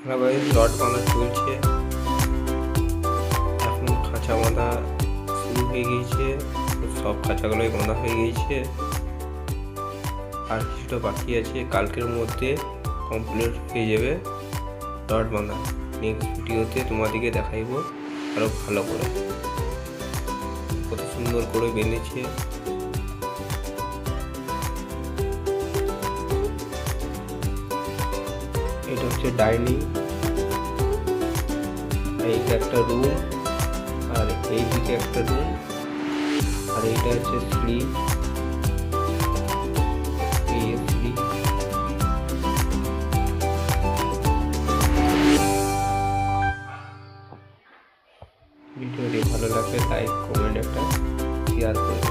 Hello guys, rod বাঁধা চলছে। এখন খাঁচা বাঁধা শুরু হয়ে গিয়েছে। সব খাঁচাগুলোই বাঁধা হয়ে গিয়েছে, আর কিছুটা বাকি আছে। কালকের মধ্যে কমপ্লিট হয়ে যাবে রড বাঁধা। নেক্সট ভিডিওতে তোমাদেরকে দেখাইবো আরো ভালো করে কত সুন্দর করে বেঁধেছে। এটা হচ্ছে ডাইনিং, এইটা একটা রুম, আর এইদিকে একটা রুম, আর এইটা হচ্ছে সিঁড়ি। এই সিঁড়ি। ভিডিওটি ভালো লাগলে লাইক, কমেন্ট একটা শেয়ার করে